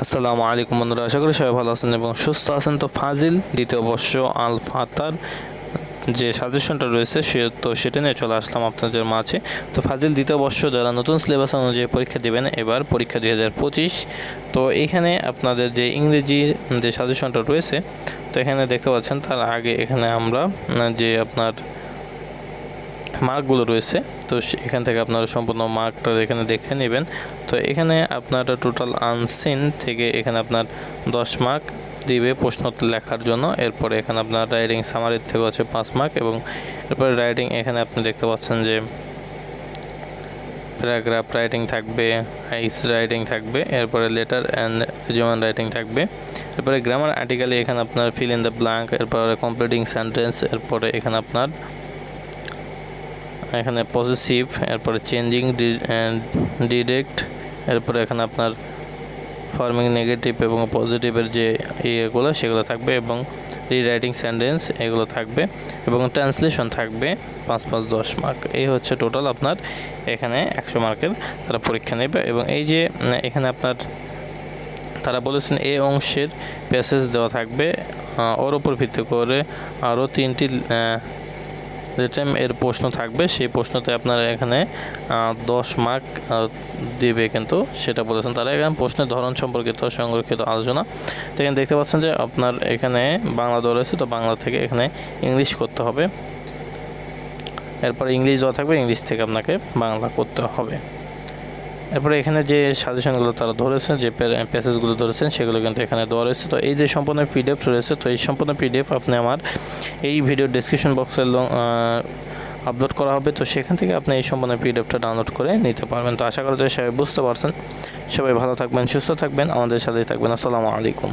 আসসালামু আলাইকুম বন্ধুরা, আশা করি সবাই ভালো আছেন এবং সুস্থ আছেন। তো ফাজিল দ্বিতীয় বর্ষ আল ফাতার যে সাজেশনটা রয়েছে সেটা নিয়ে চলে আসলাম আপনাদের মাঝে। তো ফাজিল দ্বিতীয় বর্ষ যারা নতুন সিলেবাস অনুযায়ী পরীক্ষা দেবেন, এবার পরীক্ষা 2025। তো এখানে আপনাদের যে ইংরেজি যে সাজেশনটা রয়েছে, তো এখানে দেখতে পাচ্ছেন তার আগে এখানে আমরা যে আপনার মার্কগুলো রয়েছে, তো এখান থেকে আপনারা সম্পূর্ণ মার্কটা এখানে দেখে নেবেন। তো এখানে আপনারা টোটাল আনসিন থেকে এখানে আপনার 10 মার্ক দিবে প্রশ্ন লেখার জন্য। এরপরে এখানে আপনার রাইটিং সামারির থেকে হচ্ছে 5 মার্ক, এবং এরপরে রাইটিং এখানে আপনি দেখতে পাচ্ছেন যে প্যারাগ্রাফ রাইটিং থাকবে, আইস রাইটিং থাকবে, এরপরে লেটার অ্যান্ড রেজুমে রাইটিং থাকবে, এরপরে গ্রামার আর্টিকেলে এখানে আপনার ফিল ইন দ্য ব্ল্যাঙ্ক, এরপরে কমপ্লিটিং সেন্টেন্স, এরপরে এখানে আপনার এখানে পজিটিভ, এরপরে চেঞ্জিং ডিরেক্ট, এরপরে এখানে আপনার ফর্মিং নেগেটিভ এবং পজিটিভের যে ইয়েগুলো সেগুলো থাকবে, এবং রিরাইটিং সেন্টেন্স এগুলো থাকবে, এবং ট্রান্সলেশন থাকবে 5-5-10 মার্ক। এই হচ্ছে টোটাল আপনার এখানে 100 মার্কের তারা পরীক্ষা নেবে। এবং এই যে এখানে আপনার তারা বলেছেন এই অংশের প্যাসেজ দেওয়া থাকবে, ওর উপর ভিত্তি করে আরও 3টি রিটেন এর প্রশ্ন থাকবে। সেই প্রশ্নতে আপনারা এখানে 10 মার্ক দিবে, কিন্তু সেটা বলেছেন তারা। এখানে প্রশ্নের ধরন সম্পর্কিত সংরক্ষিত আলোচনা। তো এখানে দেখতে পাচ্ছেন যে আপনার এখানে বাংলা দেওয়া রয়েছে, তো বাংলা থেকে এখানে ইংলিশ করতে হবে। এরপরে ইংলিশ দেওয়া থাকবে, ইংলিশ থেকে আপনাকে বাংলা করতে হবে। এরপরে এখানে যে সাজেশনগুলো তারা ধরেছেন, যে প্যাসেজগুলো ধরেছেন, সেগুলো কিন্তু এখানে দেওয়া রয়েছে। তো এই যে সম্পূর্ণ পিডিএফ রয়েছে, তো এই সম্পূর্ণ পিডিএফ আপনি আমার এই ভিডিও ডেসক্রিপশন বক্সে আপলোড করা হবে। তো সেখান থেকে আপনি এই সম্পূর্ণ পিডিএফটা ডাউনলোড করে নিতে পারবেন। তো আশা করি যে সবাই বুঝতে পারছেন। সবাই ভালো থাকবেন, সুস্থ থাকবেন, আমাদের সাথেই থাকবেন। আসসালামু আলাইকুম।